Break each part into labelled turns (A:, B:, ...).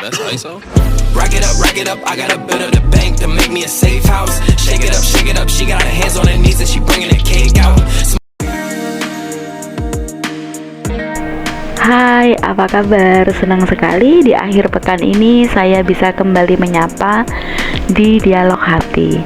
A: That's ISO.
B: Rack it up, I got a bit of the bank to make me a safe house. Shake it up, she got her hands on her knees and she bringing the cake out.
C: Hai, apa kabar? Senang sekali di akhir pekan ini saya bisa kembali menyapa di Dialog Hati.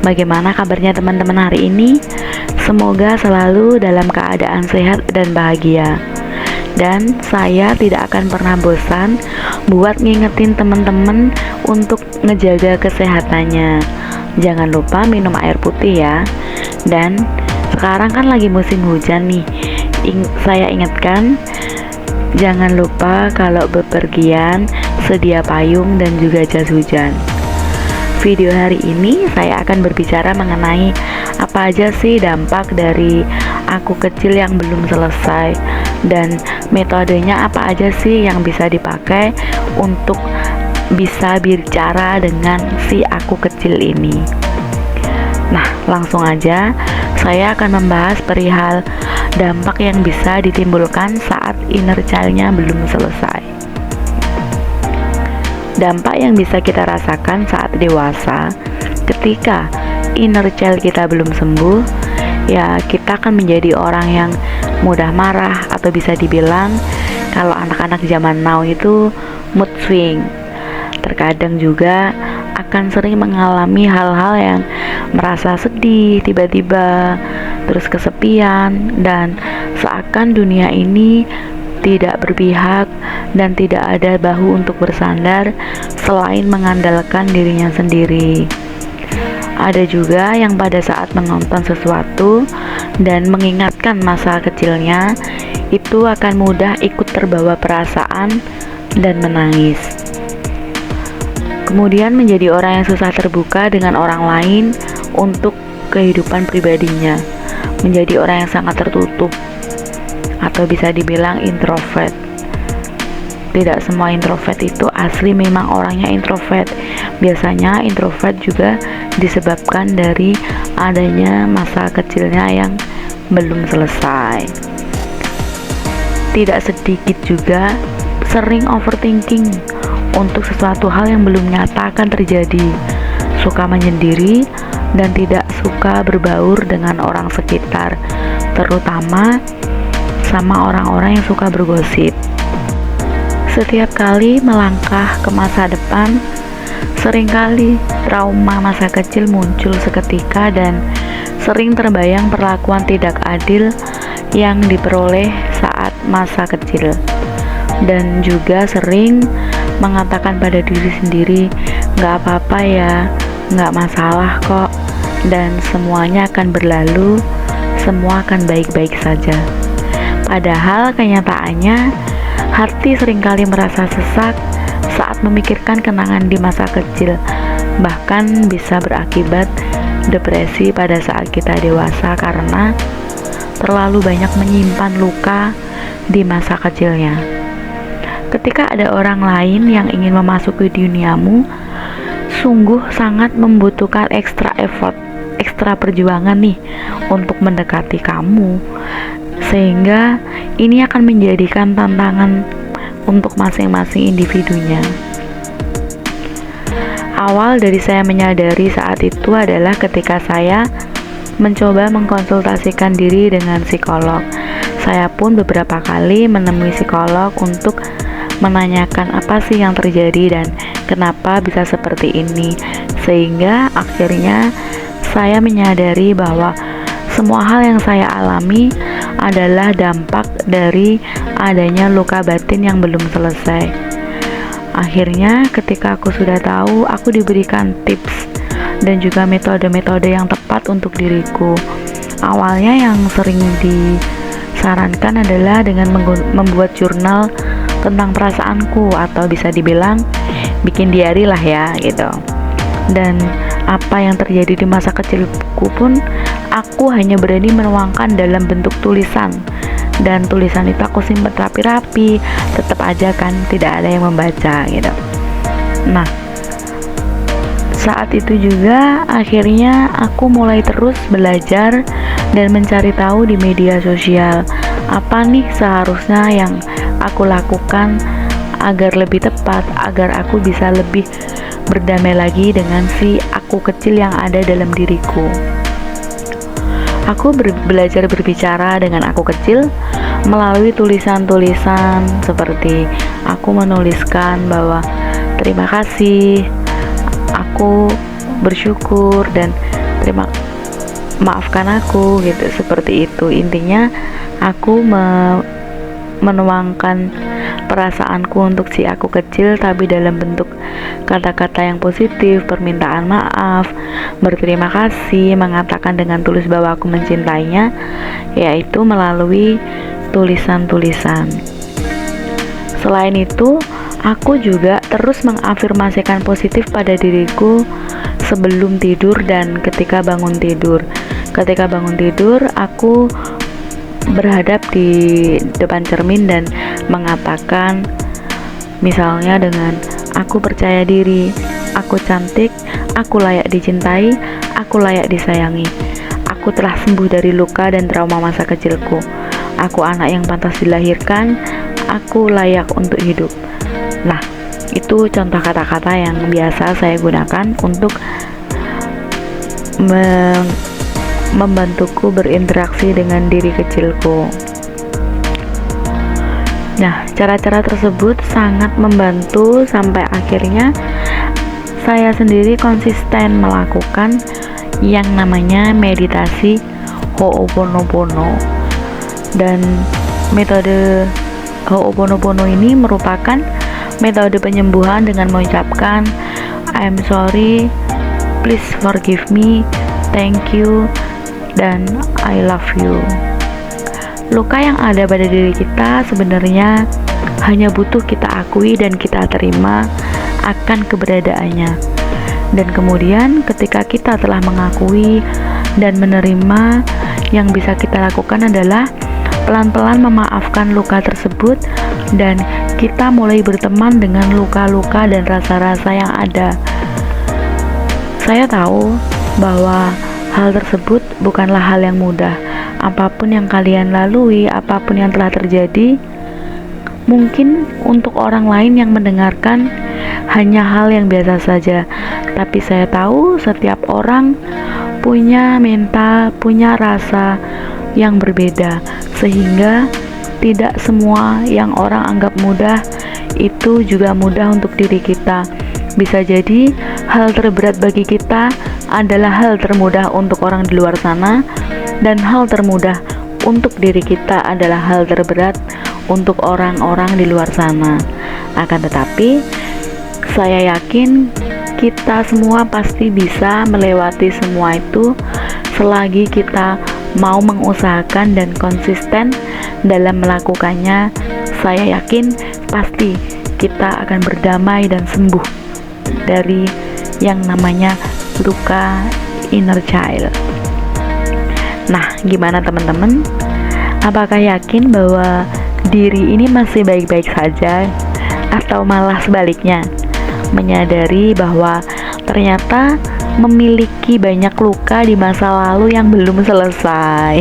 C: Bagaimana kabarnya teman-teman hari ini? Semoga selalu dalam keadaan sehat dan bahagia. Dan saya tidak akan pernah bosan buat ngingetin teman-teman untuk ngejaga kesehatannya. Jangan lupa minum air putih ya. Dan sekarang kan lagi musim hujan nih. Saya ingatkan, jangan lupa kalau bepergian sedia payung dan juga jas hujan. Video hari ini saya akan berbicara mengenai apa aja sih dampak dari aku kecil yang belum selesai, dan metodenya apa aja sih yang bisa dipakai untuk bisa bicara dengan si aku kecil ini. Nah, langsung aja saya akan membahas perihal dampak yang bisa ditimbulkan saat inner child-nya belum selesai. Dampak yang bisa kita rasakan saat dewasa ketika inner child kita belum sembuh, ya kita akan menjadi orang yang mudah marah, atau bisa dibilang kalau anak-anak zaman now itu mood swing. Terkadang juga akan sering mengalami hal-hal yang merasa sedih tiba-tiba, terus kesepian, dan seakan dunia ini tidak berpihak dan tidak ada bahu untuk bersandar selain mengandalkan dirinya sendiri. Ada juga yang pada saat menonton sesuatu dan mengingatkan masa kecilnya, itu akan mudah ikut terbawa perasaan dan menangis. Kemudian menjadi orang yang susah terbuka dengan orang lain untuk kehidupan pribadinya, menjadi orang yang sangat tertutup, atau bisa dibilang introvert. Tidak semua introvert itu asli memang orangnya introvert. Biasanya introvert juga disebabkan dari adanya masa kecilnya yang belum selesai. Tidak sedikit juga sering overthinking untuk sesuatu hal yang belum nyata akan terjadi, suka menyendiri dan tidak suka berbaur dengan orang sekitar, terutama sama orang-orang yang suka bergosip. Setiap kali melangkah ke masa depan, seringkali trauma masa kecil muncul seketika dan sering terbayang perlakuan tidak adil yang diperoleh saat masa kecil, dan juga sering mengatakan pada diri sendiri, "Gak apa-apa ya, gak masalah kok, dan semuanya akan berlalu, semua akan baik-baik saja." Padahal kenyataannya, hati seringkali merasa sesak saat memikirkan kenangan di masa kecil, bahkan bisa berakibat depresi pada saat kita dewasa karena terlalu banyak menyimpan luka di masa kecilnya. Ketika ada orang lain yang ingin memasuki duniamu, sungguh sangat membutuhkan ekstra effort, ekstra perjuangan nih untuk mendekati kamu, sehingga ini akan menjadikan tantangan untuk masing-masing individunya. Awal dari saya menyadari saat itu adalah ketika saya mencoba mengkonsultasikan diri dengan psikolog. Saya pun beberapa kali menemui psikolog untuk menanyakan apa sih yang terjadi dan kenapa bisa seperti ini, sehingga akhirnya saya menyadari bahwa semua hal yang saya alami adalah dampak dari adanya luka batin yang belum selesai. Akhirnya ketika aku sudah tahu, aku diberikan tips dan juga metode-metode yang tepat untuk diriku. Awalnya yang sering disarankan adalah dengan membuat jurnal tentang perasaanku, atau bisa dibilang bikin diary lah ya gitu. Dan apa yang terjadi di masa kecilku pun aku hanya berani menuangkan dalam bentuk tulisan, dan tulisan itu aku simpan rapi-rapi, tetap aja kan tidak ada yang membaca gitu. Nah, saat itu juga akhirnya aku mulai terus belajar dan mencari tahu di media sosial apa nih seharusnya yang aku lakukan agar lebih tepat, agar aku bisa lebih berdamai lagi dengan si aku kecil yang ada dalam diriku. Aku belajar berbicara dengan aku kecil melalui tulisan-tulisan, seperti aku menuliskan bahwa terima kasih, aku bersyukur, dan maafkan aku, gitu, seperti itu. Intinya aku menuangkan perasaanku untuk si aku kecil, tapi dalam bentuk kata-kata yang positif, permintaan maaf, berterima kasih, mengatakan dengan tulus bahwa aku mencintainya, yaitu melalui tulisan-tulisan. Selain itu, aku juga terus mengafirmasikan positif pada diriku sebelum tidur dan ketika bangun tidur. Ketika bangun tidur, aku berhadap di depan cermin dan mengatakan, misalnya dengan aku percaya diri, aku cantik, aku layak dicintai, aku layak disayangi, aku telah sembuh dari luka dan trauma masa kecilku, aku anak yang pantas dilahirkan, aku layak untuk hidup. Nah, itu contoh kata-kata yang biasa saya gunakan untuk membantuku berinteraksi dengan diri kecilku. Nah, cara-cara tersebut sangat membantu sampai akhirnya saya sendiri konsisten melakukan yang namanya meditasi Ho'oponopono. Dan metode Ho'oponopono ini merupakan metode penyembuhan dengan mengucapkan I'm sorry, please forgive me, thank you, dan I love you. Luka yang ada pada diri kita sebenarnya hanya butuh kita akui dan kita terima akan keberadaannya. Dan kemudian ketika kita telah mengakui dan menerima, yang bisa kita lakukan adalah pelan-pelan memaafkan luka tersebut dan kita mulai berteman dengan luka-luka dan rasa-rasa yang ada. Saya tahu bahwa hal tersebut bukanlah hal yang mudah. Apapun yang kalian lalui, apapun yang telah terjadi, mungkin untuk orang lain yang mendengarkan hanya hal yang biasa saja. Tapi saya tahu setiap orang punya mental, punya rasa yang berbeda, sehingga tidak semua yang orang anggap mudah itu juga mudah untuk diri kita. Bisa jadi hal terberat bagi kita adalah hal termudah untuk orang di luar sana, dan hal termudah untuk diri kita adalah hal terberat untuk orang-orang di luar sana. Akan tetapi, saya yakin kita semua pasti bisa melewati semua itu selagi kita mau mengusahakan dan konsisten dalam melakukannya. Saya yakin pasti kita akan berdamai dan sembuh dari yang namanya luka inner child. Nah, gimana teman-teman? Apakah yakin bahwa diri ini masih baik-baik saja, atau malah sebaliknya, menyadari bahwa ternyata memiliki banyak luka di masa lalu yang belum selesai?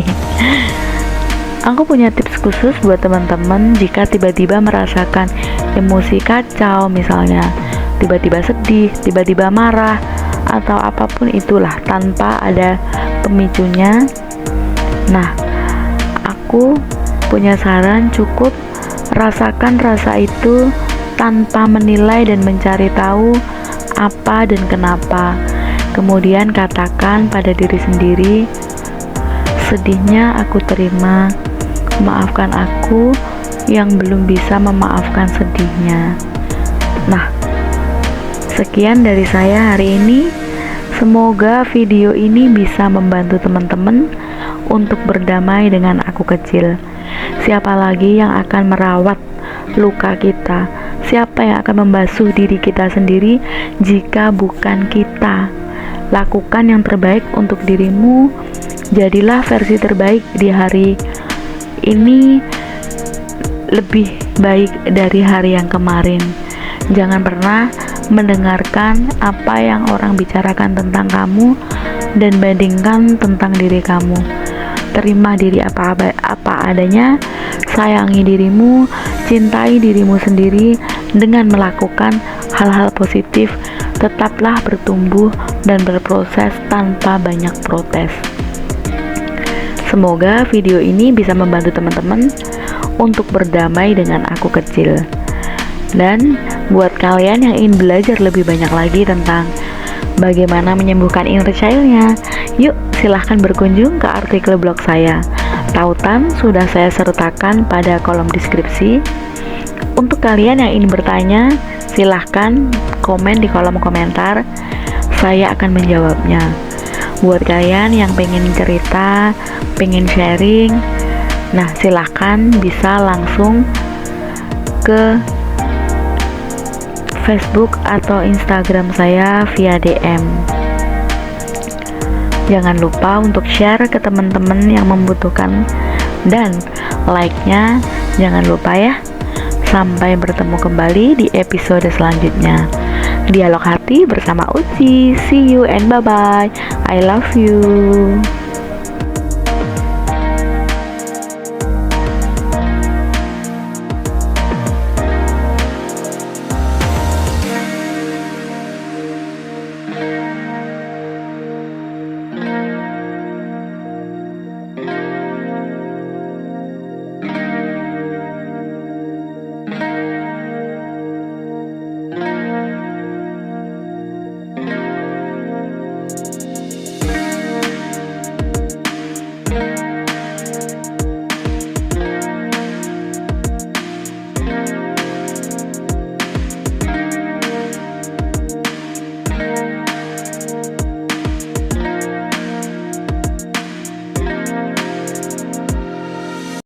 C: Aku punya tips khusus buat teman-teman jika tiba-tiba merasakan emosi kacau, misalnya tiba-tiba sedih, tiba-tiba marah, atau apapun itulah tanpa ada pemicunya. Nah, aku punya saran, cukup rasakan rasa itu tanpa menilai dan mencari tahu apa dan kenapa. Kemudian katakan pada diri sendiri, sedihnya aku terima, maafkan aku yang belum bisa memaafkan sedihnya. Nah, sekian dari saya hari ini. Semoga video ini bisa membantu teman-teman untuk berdamai dengan aku kecil. Siapa lagi yang akan merawat luka kita? Siapa yang akan membasuh diri kita sendiri jika bukan kita? Lakukan yang terbaik untuk dirimu. Jadilah versi terbaik di hari ini, lebih baik dari hari yang kemarin. Jangan pernah mendengarkan apa yang orang bicarakan tentang kamu dan bandingkan tentang diri kamu. Terima diri apa adanya, sayangi dirimu, cintai dirimu sendiri, Dengan melakukan hal-hal positif, tetaplah bertumbuh dan berproses tanpa banyak protes. Semoga video ini bisa membantu teman-teman untuk berdamai dengan aku kecil. Dan buat kalian yang ingin belajar lebih banyak lagi tentang bagaimana menyembuhkan inner child-nya, yuk silahkan berkunjung ke artikel blog saya. Tautan sudah saya sertakan pada kolom deskripsi. Untuk kalian yang ingin bertanya, silahkan komen di kolom komentar, saya akan menjawabnya. Buat kalian yang pengen cerita, pengen sharing, nah silahkan bisa langsung ke Facebook atau Instagram saya via DM. Jangan lupa untuk share ke teman-teman yang membutuhkan, dan like-nya jangan lupa ya. Sampai bertemu kembali di episode selanjutnya. Dialog Hati bersama Uci. See you and bye-bye. I love you.